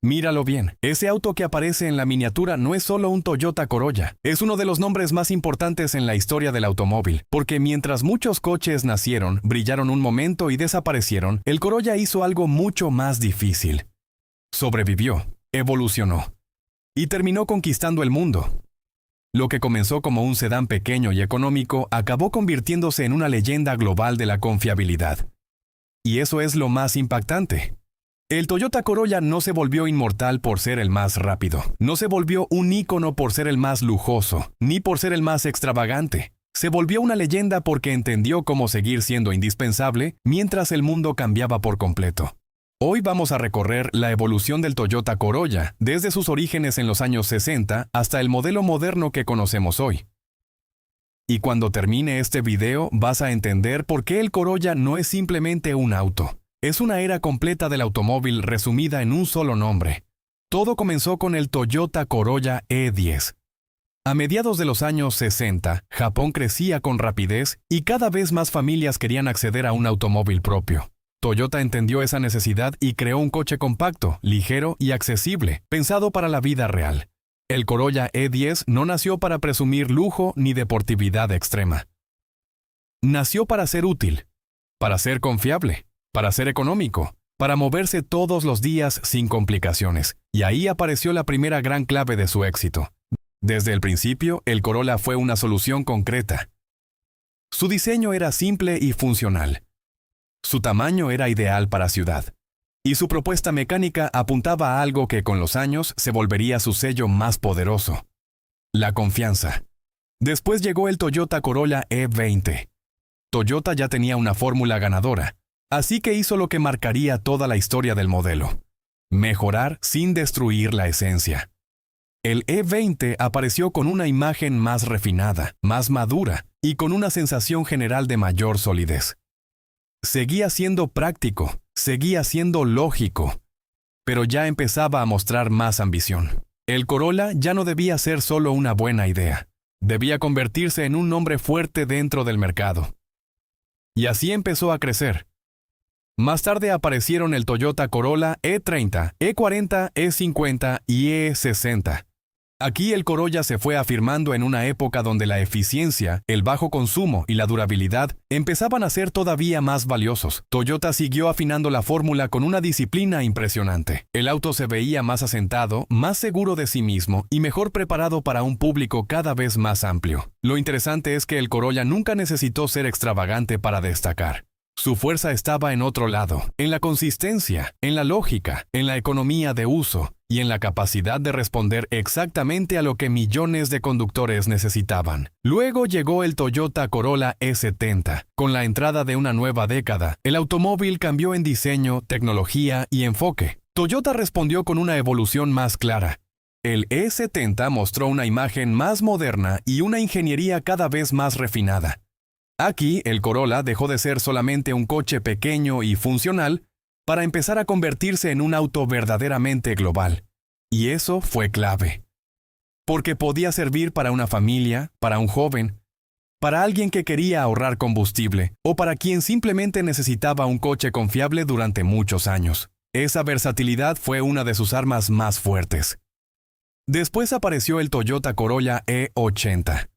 Míralo bien, ese auto que aparece en la miniatura no es solo un Toyota Corolla, es uno de los nombres más importantes en la historia del automóvil, porque mientras muchos coches nacieron, brillaron un momento y desaparecieron, el Corolla hizo algo mucho más difícil. Sobrevivió, evolucionó y terminó conquistando el mundo. Lo que comenzó como un sedán pequeño y económico acabó convirtiéndose en una leyenda global de la confiabilidad. Y eso es lo más impactante. El Toyota Corolla no se volvió inmortal por ser el más rápido, no se volvió un ícono por ser el más lujoso, ni por ser el más extravagante. Se volvió una leyenda porque entendió cómo seguir siendo indispensable mientras el mundo cambiaba por completo. Hoy vamos a recorrer la evolución del Toyota Corolla, desde sus orígenes en los años 60 hasta el modelo moderno que conocemos hoy. Y cuando termine este video vas a entender por qué el Corolla no es simplemente un auto. Es una era completa del automóvil resumida en un solo nombre. Todo comenzó con el Toyota Corolla E10. A mediados de los años 60, Japón crecía con rapidez y cada vez más familias querían acceder a un automóvil propio. Toyota entendió esa necesidad y creó un coche compacto, ligero y accesible, pensado para la vida real. El Corolla E10 no nació para presumir lujo ni deportividad extrema. Nació para ser útil, para ser confiable, para ser económico, para moverse todos los días sin complicaciones. Y ahí apareció la primera gran clave de su éxito. Desde el principio, el Corolla fue una solución concreta. Su diseño era simple y funcional. Su tamaño era ideal para ciudad. Y su propuesta mecánica apuntaba a algo que con los años se volvería su sello más poderoso: la confianza. Después llegó el Toyota Corolla E20. Toyota ya tenía una fórmula ganadora, así que hizo lo que marcaría toda la historia del modelo: mejorar sin destruir la esencia. El E20 apareció con una imagen más refinada, más madura y con una sensación general de mayor solidez. Seguía siendo práctico, seguía siendo lógico, pero ya empezaba a mostrar más ambición. El Corolla ya no debía ser solo una buena idea, debía convertirse en un nombre fuerte dentro del mercado. Y así empezó a crecer. Más tarde aparecieron el Toyota Corolla E30, E40, E50 y E60. Aquí el Corolla se fue afirmando en una época donde la eficiencia, el bajo consumo y la durabilidad empezaban a ser todavía más valiosos. Toyota siguió afinando la fórmula con una disciplina impresionante. El auto se veía más asentado, más seguro de sí mismo y mejor preparado para un público cada vez más amplio. Lo interesante es que el Corolla nunca necesitó ser extravagante para destacar. Su fuerza estaba en otro lado, en la consistencia, en la lógica, en la economía de uso y en la capacidad de responder exactamente a lo que millones de conductores necesitaban. Luego llegó el Toyota Corolla E70. Con la entrada de una nueva década, el automóvil cambió en diseño, tecnología y enfoque. Toyota respondió con una evolución más clara. El E70 mostró una imagen más moderna y una ingeniería cada vez más refinada. Aquí, el Corolla dejó de ser solamente un coche pequeño y funcional para empezar a convertirse en un auto verdaderamente global. Y eso fue clave. Porque podía servir para una familia, para un joven, para alguien que quería ahorrar combustible o para quien simplemente necesitaba un coche confiable durante muchos años. Esa versatilidad fue una de sus armas más fuertes. Después apareció el Toyota Corolla E80.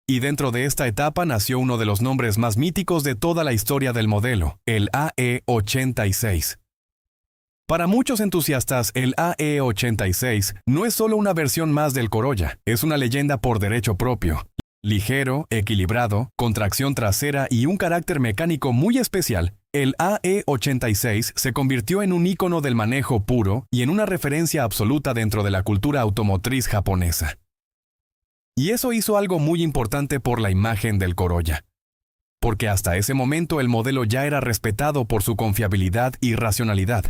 Y dentro de esta etapa nació uno de los nombres más míticos de toda la historia del modelo, el AE86. Para muchos entusiastas, el AE86 no es solo una versión más del Corolla, es una leyenda por derecho propio. Ligero, equilibrado, con tracción trasera y un carácter mecánico muy especial, el AE86 se convirtió en un ícono del manejo puro y en una referencia absoluta dentro de la cultura automotriz japonesa. Y eso hizo algo muy importante por la imagen del Corolla. Porque hasta ese momento el modelo ya era respetado por su confiabilidad y racionalidad.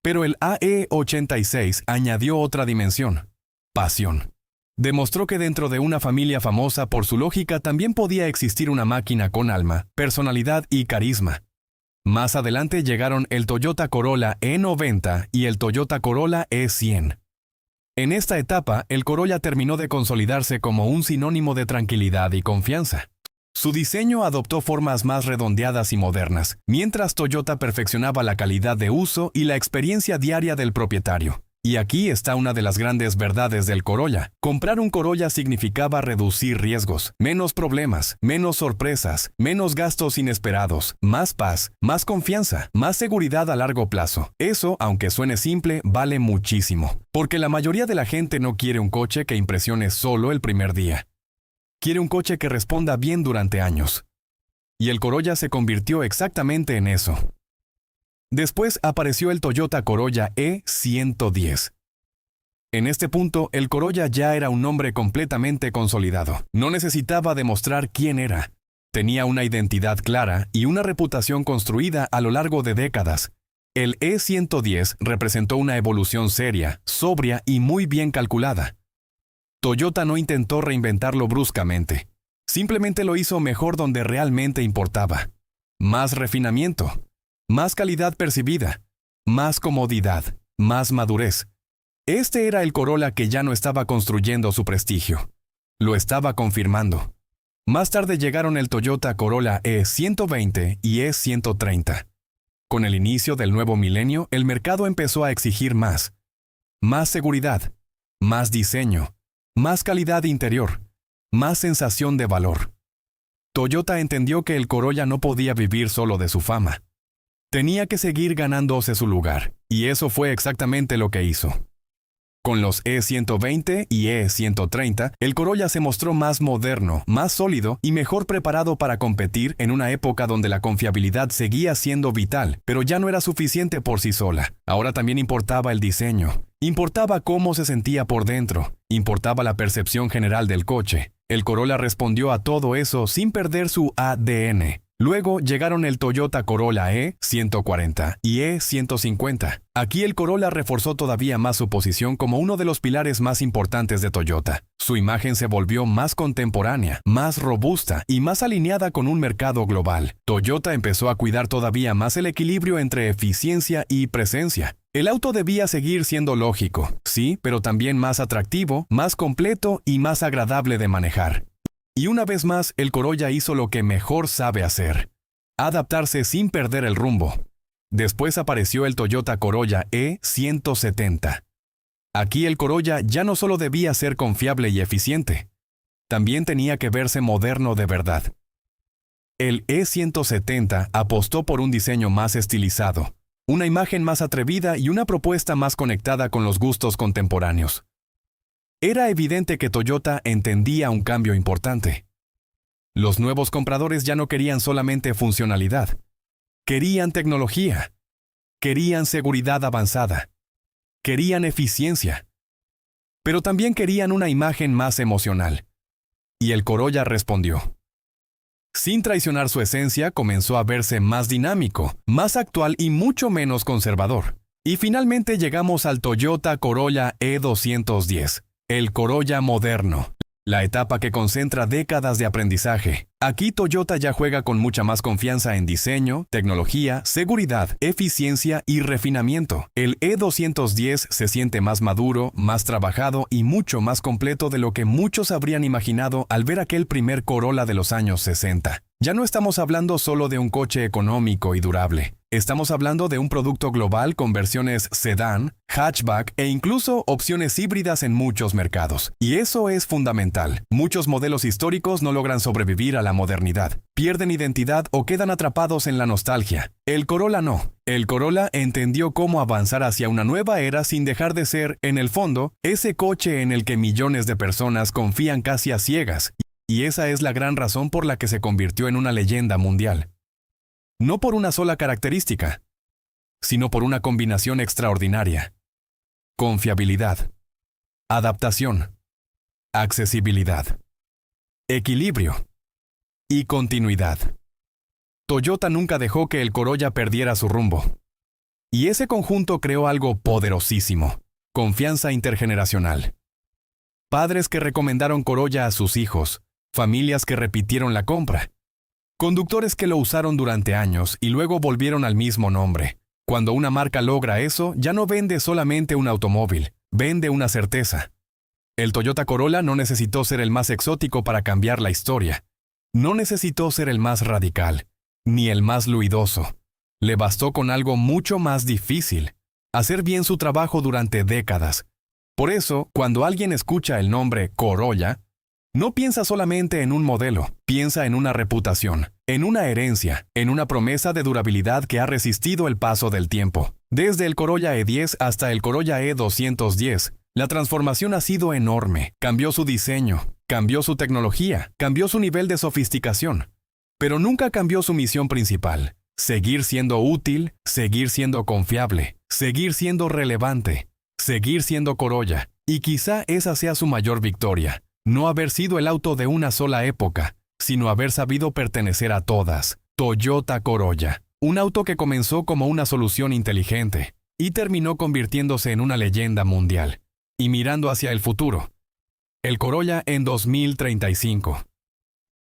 Pero el AE86 añadió otra dimensión: pasión. Demostró que dentro de una familia famosa por su lógica también podía existir una máquina con alma, personalidad y carisma. Más adelante llegaron el Toyota Corolla E90 y el Toyota Corolla E100. En esta etapa, el Corolla terminó de consolidarse como un sinónimo de tranquilidad y confianza. Su diseño adoptó formas más redondeadas y modernas, mientras Toyota perfeccionaba la calidad de uso y la experiencia diaria del propietario. Y aquí está una de las grandes verdades del Corolla. Comprar un Corolla significaba reducir riesgos, menos problemas, menos sorpresas, menos gastos inesperados, más paz, más confianza, más seguridad a largo plazo. Eso, aunque suene simple, vale muchísimo. Porque la mayoría de la gente no quiere un coche que impresione solo el primer día. Quiere un coche que responda bien durante años. Y el Corolla se convirtió exactamente en eso. Después apareció el Toyota Corolla E110. En este punto, el Corolla ya era un nombre completamente consolidado. No necesitaba demostrar quién era. Tenía una identidad clara y una reputación construida a lo largo de décadas. El E110 representó una evolución seria, sobria y muy bien calculada. Toyota no intentó reinventarlo bruscamente. Simplemente lo hizo mejor donde realmente importaba. Más refinamiento. Más calidad percibida, más comodidad, más madurez. Este era el Corolla que ya no estaba construyendo su prestigio. Lo estaba confirmando. Más tarde llegaron el Toyota Corolla E120 y E130. Con el inicio del nuevo milenio, el mercado empezó a exigir más. Más seguridad, más diseño, más calidad interior, más sensación de valor. Toyota entendió que el Corolla no podía vivir solo de su fama. Tenía que seguir ganándose su lugar, y eso fue exactamente lo que hizo. Con los E120 y E130, el Corolla se mostró más moderno, más sólido y mejor preparado para competir en una época donde la confiabilidad seguía siendo vital, pero ya no era suficiente por sí sola. Ahora también importaba el diseño, importaba cómo se sentía por dentro, importaba la percepción general del coche. El Corolla respondió a todo eso sin perder su ADN. Luego llegaron el Toyota Corolla E140 y E150. Aquí el Corolla reforzó todavía más su posición como uno de los pilares más importantes de Toyota. Su imagen se volvió más contemporánea, más robusta y más alineada con un mercado global. Toyota empezó a cuidar todavía más el equilibrio entre eficiencia y presencia. El auto debía seguir siendo lógico, sí, pero también más atractivo, más completo y más agradable de manejar. Y una vez más, el Corolla hizo lo que mejor sabe hacer: adaptarse sin perder el rumbo. Después apareció el Toyota Corolla E170. Aquí el Corolla ya no solo debía ser confiable y eficiente, también tenía que verse moderno de verdad. El E170 apostó por un diseño más estilizado, una imagen más atrevida y una propuesta más conectada con los gustos contemporáneos. Era evidente que Toyota entendía un cambio importante. Los nuevos compradores ya no querían solamente funcionalidad. Querían tecnología. Querían seguridad avanzada. Querían eficiencia. Pero también querían una imagen más emocional. Y el Corolla respondió. Sin traicionar su esencia, comenzó a verse más dinámico, más actual y mucho menos conservador. Y finalmente llegamos al Toyota Corolla E210. El Corolla moderno, la etapa que concentra décadas de aprendizaje. Aquí Toyota ya juega con mucha más confianza en diseño, tecnología, seguridad, eficiencia y refinamiento. El E210 se siente más maduro, más trabajado y mucho más completo de lo que muchos habrían imaginado al ver aquel primer Corolla de los años 60. Ya no estamos hablando solo de un coche económico y durable. Estamos hablando de un producto global con versiones sedán, hatchback e incluso opciones híbridas en muchos mercados. Y eso es fundamental. Muchos modelos históricos no logran sobrevivir a la modernidad. Pierden identidad o quedan atrapados en la nostalgia. El Corolla no. El Corolla entendió cómo avanzar hacia una nueva era sin dejar de ser, en el fondo, ese coche en el que millones de personas confían casi a ciegas. Y esa es la gran razón por la que se convirtió en una leyenda mundial. No por una sola característica, sino por una combinación extraordinaria. Confiabilidad, adaptación, accesibilidad, equilibrio y continuidad. Toyota nunca dejó que el Corolla perdiera su rumbo. Y ese conjunto creó algo poderosísimo: confianza intergeneracional. Padres que recomendaron Corolla a sus hijos, familias que repitieron la compra, conductores que lo usaron durante años y luego volvieron al mismo nombre. Cuando una marca logra eso, ya no vende solamente un automóvil, vende una certeza. El Toyota Corolla no necesitó ser el más exótico para cambiar la historia. No necesitó ser el más radical, ni el más luidoso. Le bastó con algo mucho más difícil, hacer bien su trabajo durante décadas. Por eso, cuando alguien escucha el nombre Corolla, no piensa solamente en un modelo, piensa en una reputación, en una herencia, en una promesa de durabilidad que ha resistido el paso del tiempo. Desde el Corolla E10 hasta el Corolla E210, la transformación ha sido enorme. Cambió su diseño, cambió su tecnología, cambió su nivel de sofisticación. Pero nunca cambió su misión principal: seguir siendo útil, seguir siendo confiable, seguir siendo relevante, seguir siendo Corolla. Y quizá esa sea su mayor victoria. No haber sido el auto de una sola época, sino haber sabido pertenecer a todas. Toyota Corolla. Un auto que comenzó como una solución inteligente y terminó convirtiéndose en una leyenda mundial. Y mirando hacia el futuro, el Corolla en 2035.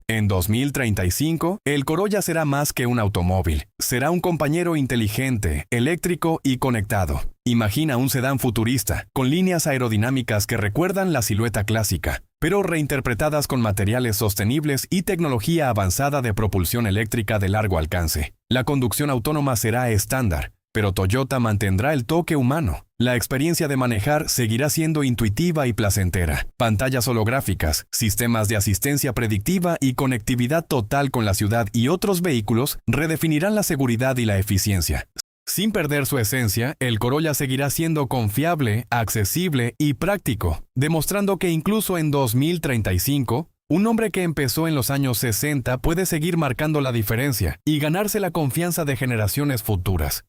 En 2035, el Corolla será más que un automóvil. Será un compañero inteligente, eléctrico y conectado. Imagina un sedán futurista, con líneas aerodinámicas que recuerdan la silueta clásica, pero reinterpretadas con materiales sostenibles y tecnología avanzada de propulsión eléctrica de largo alcance. La conducción autónoma será estándar, pero Toyota mantendrá el toque humano. La experiencia de manejar seguirá siendo intuitiva y placentera. Pantallas holográficas, sistemas de asistencia predictiva y conectividad total con la ciudad y otros vehículos redefinirán la seguridad y la eficiencia. Sin perder su esencia, el Corolla seguirá siendo confiable, accesible y práctico, demostrando que incluso en 2035, un hombre que empezó en los años 60 puede seguir marcando la diferencia y ganarse la confianza de generaciones futuras.